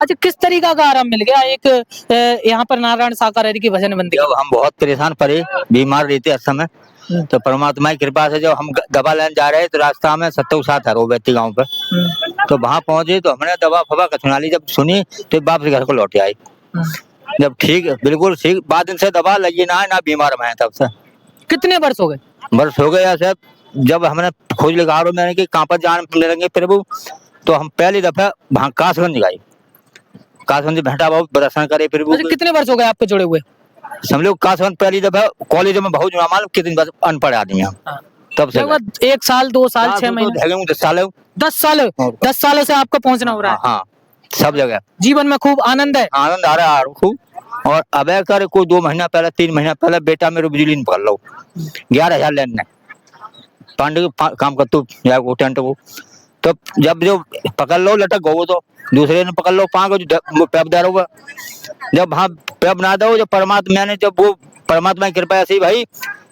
अच्छा, किस तरीका का आराम मिल गया एक यहाँ पर नारायण साकारेरी की भजन बंदी? जब हम बहुत परेशान पड़े, बीमार रहते उस समय, तो परमात्मा की कृपा से जब हम दवा लेने जा रहे तो रास्ता में सत्तू साथ है रोबेती गांव पे, तो वहां पहुंचे तो हमने दवा फवा का सुना ली, जब सुनी तो वापस घर को लौटे आई। जब ठीक बिल्कुल ठीक, बाद दिन से दवा लगी ना बीमार में तब से। कितने वर्ष हो गए? वर्ष हो गया सर। जब हमने खोज लगा मैंने कि कहाँ पर जान मिलेंगे प्रभु, तो हम पहली दफा वहाँ कासगंज गए, कासगंज भेंटा बहुत दर्शन करे प्रभु। अच्छा, कितने वर्ष हो गए आपको जुड़े हुए? समझो कासगंज पहली दफा कॉलेज में बहुत मालूम कितनी बार अनपढ़ आदमी हम, तब से लगभग 1 साल 2 साल 6 महीने 10 साल 10 सालों से आपको पहुंचना हो रहा है। हाँ, सब जगह जीवन में खूब आनंद है। आनंद आ रहा है खूब। और अब कर कोई 2 महीना पहले 3 महीना पहले बेटा मेरे बिजली नहीं पकड़ लो 11,000 लेने पांडे को काम कर तू या वो टेंट को, तो जब जो पकड़ लो लटक गो तो दूसरे ने पकड़ लो पाँव को पैप दे रहा, जब हाँ पैप ना दो, जब परमात्मा ने जब वो परमात्मा की कृपा ऐसी भाई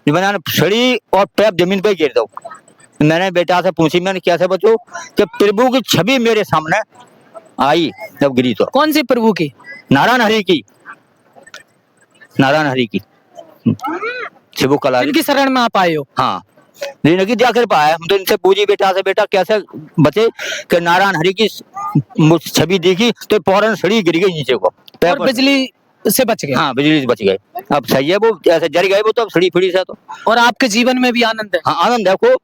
मैंने छड़ी और पैप जमीन पे गिर दो। मैंने बेटा से पूछी मैंने कैसे बचो, जब प्रभु की छवि मेरे सामने आई जब गिरी तो। कौन सी प्रभु की? नारायण हरि की, नारायण हरि की शिवू कला इनकी शरण में आप आए हो? हाँ, जिंदगी क्या कर पाया, हम तो इनसे पूछी बेटा से बेटा कैसे बचे, कि नारायण हरि की छवि देखी तो फौरन सड़ी गिर गई नीचे को और बिजली से बच गए। हाँ, बिजली से बच गए। अब सही है, वो ऐसे जल गए वो तो अब सड़ी फिड़ी से तो। और आपके जीवन में भी आनंद है? हाँ, आनंद है को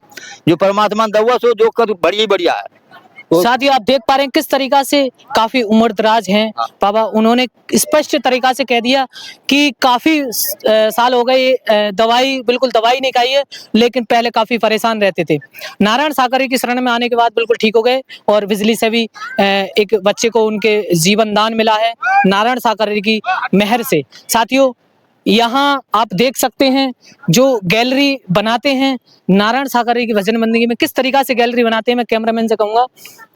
जो परमात्मा दवा सो जो कर बढ़िया बढ़िया है। साथ ही आप देख पा रहे हैं किस तरीका से काफी उम्रदराज हैं बाबा, उन्होंने स्पष्ट तरीका से कह दिया कि काफी साल हो गए दवाई बिल्कुल दवाई नहीं खाई है, लेकिन पहले काफी परेशान रहते थे। नारायण साकारेरी की शरण में आने के बाद बिल्कुल ठीक हो गए और बिजली से भी एक बच्चे को उनके जीवन दान मिला है नारायण साकारेरी की मेहर से। साथियों, यहाँ आप देख सकते हैं जो गैलरी बनाते हैं नारायण साकारेरी की भजन बंदगी में, किस तरीका से गैलरी बनाते हैं। मैं कैमरामैन से कहूंगा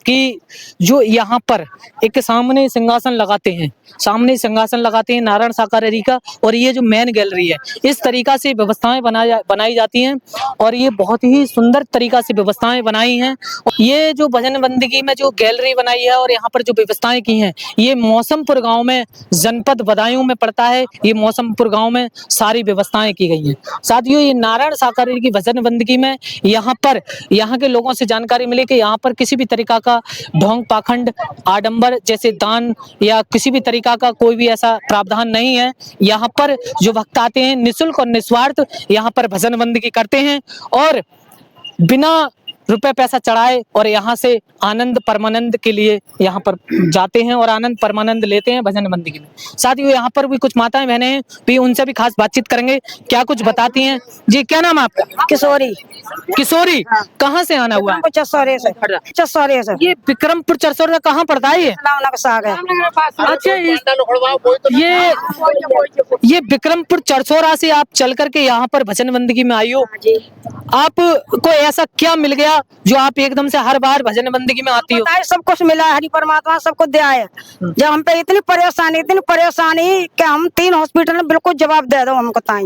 कि जो यहाँ पर एक सामने सिंहासन लगाते हैं, सामने सिंहासन लगाते हैं नारायण साकारेरी का, और ये जो मेन गैलरी है इस तरीका से व्यवस्थाएं बनाई जाती हैं और ये बहुत ही सुंदर तरीका से व्यवस्थाएं बनाई हैं। ये जो भजन बंदगी में जो गैलरी बनाई है और यहाँ पर जो व्यवस्थाएं की हैं, ये मौसमपुर गाँव में जनपद बदायूं में पड़ता है। ये मौसमपुर गाँव में सारी व्यवस्थाएं की गई हैं। साथियों, ये नारायण साकारेरी की भजन बंदगी में यहाँ पर यहाँ के लोगों से जानकारी मिली कि यहाँ पर किसी भी तरीका का ढोंग पाखंड आडंबर जैसे दान या किसी भी तरीका का कोई भी ऐसा प्रावधान नहीं है। यहाँ पर जो भक्त आते हैं निःशुल्क और निस्वार्थ यहाँ पर भजन बंदगी करते हैं और बिना रुपए पैसा चढ़ाए और यहाँ से आनंद परमानंद के लिए यहाँ पर जाते हैं और आनंद परमानंद लेते हैं भजन बंदगी में। साथियों, यहाँ पर भी कुछ माताएं बहनें हैं, भी उनसे भी खास बातचीत करेंगे, क्या कुछ बताती हैं। जी, क्या नाम है आपका? किशोरी। किशोरी, कहाँ से आना हुआ? चरसौरे से। चरसौरे से। ये विक्रमपुर चरसौरे कहाँ पड़ता है? ये अच्छा, ये विक्रमपुर चरसौरा से आप चल करके यहाँ पर भजन बंदगी में आई हो। आपको ऐसा क्या मिल गया जो आप एकदम से हर बार भजन बंदगी में आती हो? सब कुछ मिला है, हरि परमात्मा सबको दिया है। जब हम पे इतनी परेशानी कि हम 3 हॉस्पिटल में बिल्कुल जवाब दे दो हमको ताई।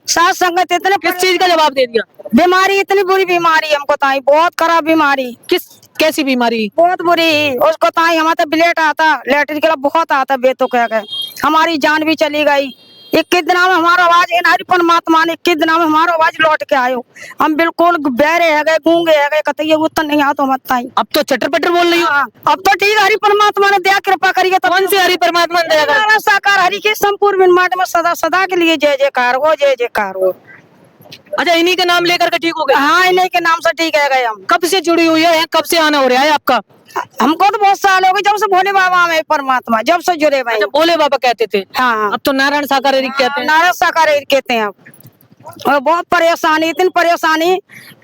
साथ संगत इतने किस चीज का जवाब दे दिया? बीमारी, इतनी बुरी बीमारी हमको ताई, बहुत खराब बीमारी। कैसी बीमारी? बहुत बुरी। उसको ताई हमारा ब्लेड आता, लेटरिन के लिए बहुत आता बेतु कह के हमारी जान भी चली गई। 21 दिन में हमारा आवाज हरि परमात्मा ने 21 दिन में हमारा आवाज लौट के आयो। हम बिल्कुल बहरे है गए, गूंगे है गए, कतई उतना नहीं आता मत ताई। अब तो चटर पटर बोल रही हो। अब तो ठीक है, हरि परमात्मा ने दया कृपा करिए। कौन से हरि परमात्मा ने दया करी? साकार हरि के संपूर्ण ब्रह्मांड में सदा सदा के लिए जय जयकार हो, जय जयकार हो। अच्छा, इन्हीं के नाम लेकर के ठीक हो गए? हाँ, इन्हीं के नाम से ठीक है गए हम। कब से जुड़ी हुई है, कब से आना हो रहा है आपका? हमको तो बहुत साल हो गए, जब से भोले बाबा में परमात्मा जब से जुड़े भाई। अच्छा, भोले बाबा कहते थे। हाँ, अब तो नारायण साकारेरी कहते हैं। नारायण साकारेरी कहते हैं अब। और बहुत परेशानी, इतनी परेशानी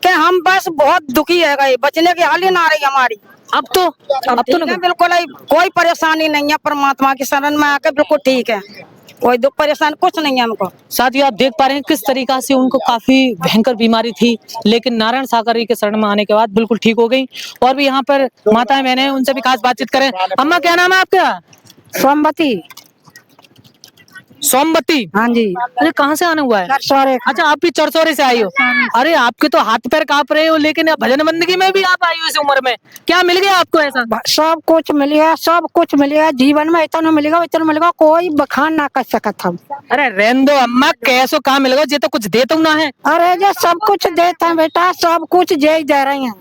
कि हम बस बहुत दुखी है गए, बचने की हाल ही ना रही हमारी। अब तो बिल्कुल कोई परेशानी नहीं है, परमात्मा की शरण में आके बिल्कुल ठीक है, कोई दुख परेशान कुछ नहीं है हमको। साथियों, आप देख पा रहे हैं किस तरीका से उनको काफी भयंकर बीमारी थी, लेकिन नारायण साकारेरी के शरण में आने के बाद बिल्कुल ठीक हो गई। और भी यहाँ पर माताएं बहनें हैं, उनसे भी खास बातचीत करें। अम्मा, क्या नाम है आपका? सोमवती। सोमवती, हाँ जी अरे कहाँ से आना हुआ है? सरसोरे अच्छा, आप भी चरसोरे से आई हो। अरे आपके तो हाथ पैर कांप रहे हो, लेकिन अब भजन बंदगी में भी आप आई हो इस उम्र में, क्या मिल गया आपको ऐसा? सब कुछ मिलेगा, सब कुछ मिलेगा जीवन में, इतना मिलेगा कोई बखान ना कर सकत हम। अरे रहने दो अम्मा, कैसो कहाँ मिलेगा, ये तो कुछ देता हूँ ना है। अरे जो सब कुछ देते हैं बेटा, सब कुछ जे दे रही हैं।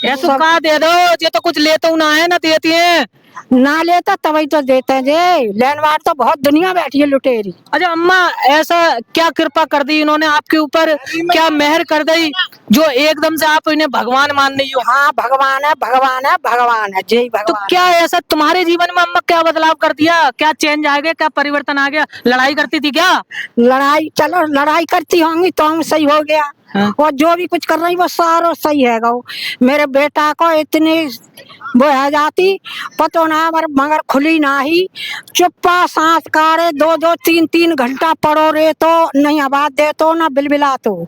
ऐसो कहा दे दो, ये तो कुछ लेता हूँ ना है, ना देती है। ना लेता तभी तो देते हैं जे, लेनवार तो बहुत दुनिया बैठी है लुटेरी। अच्छा अम्मा, ऐसा क्या कृपा कर दी इन्होंने आपके ऊपर, क्या मेहर कर दी जो एकदम से आप इन्हें भगवान मान रही हो? हाँ भगवान है, भगवान है, भगवान है, जय तो भगवान। क्या ऐसा तुम्हारे जीवन में अम्मा क्या बदलाव कर दिया, क्या चेंज आ गया, क्या परिवर्तन आ गया? लड़ाई करती थी क्या? लड़ाई, चलो लड़ाई करती होंगी तो हम सही हो गया। हाँ। और जो भी कुछ कर रही वो सारो सही है गो। मेरे बेटा को इतनी वो है जाती पतो ना, मगर खुली ना ही, चुप्पा सांस कारे 2-2 3-3 घंटा पड़ो रे तो नहीं आवाज दे तो ना बिलबिला तो।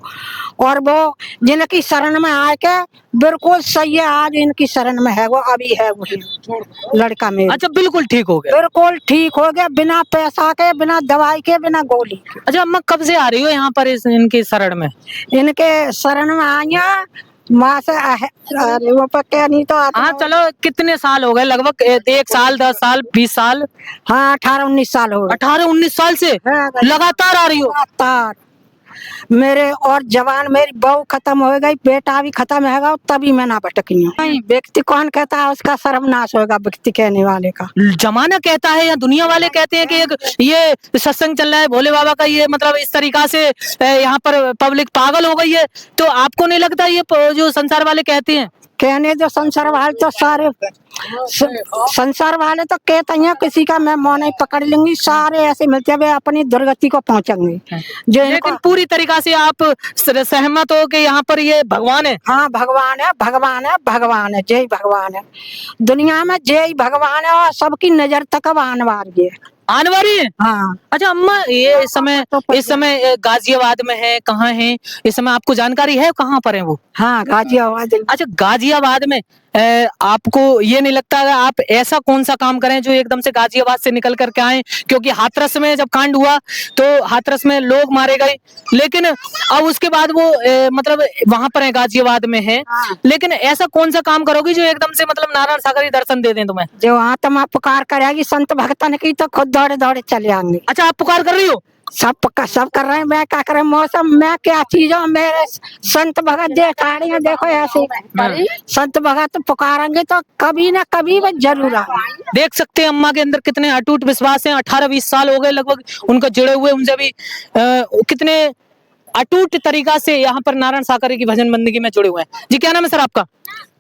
और वो जिनकी शरण में आके बिल्कुल सही है, आज इनकी शरण में है वो, अभी है वही लड़का मेरा। अच्छा बिल्कुल ठीक हो गया। बिल्कुल ठीक हो गया, बिना पैसा के, बिना दवाई के, बिना गोली के। अच्छा अम्मा, कब से आ रही हो यहाँ पर इनकी शरण में? इनके शरण में आइया माँ से अरे वो पक्के नहीं तो हाँ चलो, कितने साल हो गए? लगभग 1 साल, 10 साल, 20 साल? हाँ 18-19 साल हो गए। 18-19 साल से हाँ, लगातार आ रही हो? लगातार। मेरे और जवान, मेरी बहू खत्म हो गई, बेटा भी खत्म होगा, तभी मैं ना भटकी हूँ। नहीं, व्यक्ति कौन कहता है उसका सर्वनाश होगा, व्यक्ति कहने वाले का। जमाना कहता है या दुनिया वाले कहते हैं कि ये सत्संग चल रहा है भोले बाबा का, ये मतलब इस तरीका से यहाँ पर पब्लिक पागल हो गई है, तो आपको नहीं लगता ये जो संसार वाले कहते हैं? कहने जो संसार वाले तो सारे संसार वाले तो कहते हैं किसी का मैं मुंह नहीं पकड़ लूंगी, सारे ऐसे मिलते हुए अपनी दुर्गति को पहुंचेंगे। जो लेकिन पूरी तरीका से आप सहमत हो कि यहाँ पर ये भगवान है? हाँ भगवान है, भगवान है, भगवान है, जय भगवान है। दुनिया में जय भगवान है और सबकी नजर तक अब आने वाली है। आने वाली है? हाँ। अच्छा अम्मा, ये इस समय गाजियाबाद में है, कहाँ है इस समय, आपको जानकारी है कहाँ पर है वो? हाँ गाजियाबाद। अच्छा गाजियाबाद में आपको ये नहीं लगता है आप ऐसा कौन सा काम करें जो एकदम से गाजियाबाद से निकल करके आए? क्योंकि हाथरस में जब कांड हुआ तो हाथरस में लोग मारे गए, लेकिन अब उसके बाद वो मतलब वहां पर है, गाजियाबाद में है। हाँ। लेकिन ऐसा कौन सा काम करोगी जो एकदम से मतलब नारायण सागर ही दर्शन दे दें तुम्हें? जो वहाँ तुम आप पुकार करेगी संत भक्तन की तो खुद दौड़े दौड़े चले आएंगे। अच्छा आप पुकार कर रही हो? सब कर रहे हैं, मैं क्या कर रहे मौसम, मैं क्या चीज हूँ, मेरे संत भगत देखा रही है, देखो ऐसे संत भगत पुकारेंगे तो कभी ना कभी वो जरूर आएंगे। देख सकते हैं अम्मा के अंदर कितने अटूट विश्वास हैं। 18-20 साल हो गए लगभग उनका जुड़े हुए, उनसे भी कितने अटूट तरीका से यहाँ पर नारायण सागर की भजन बंदगी में जुड़े हुए हैं। जी क्या नाम है सर आपका?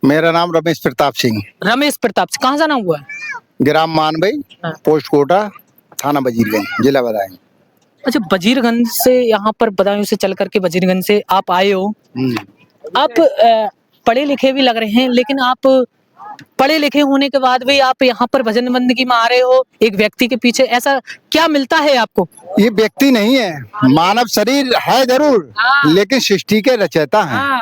मेरा नाम रमेश प्रताप सिंह, रमेश प्रताप से। कहाँ जाना हुआ है? ग्राम मानबई, हाँ। पोस्ट कोटा, थाना वजीरगंज, जिला बदायूं। अच्छा वजीरगंज से यहाँ पर बदायूं से चल करके वजीरगंज से आप आए हो। आप पढ़े लिखे भी लग रहे हैं, लेकिन आप पढ़े लिखे होने के बाद भी आप यहाँ पर भजन बंदगी में आ रहे हो एक व्यक्ति के पीछे, ऐसा क्या मिलता है आपको? ये व्यक्ति नहीं है, मानव शरीर है जरूर, लेकिन सृष्टि के रचयिता हैं।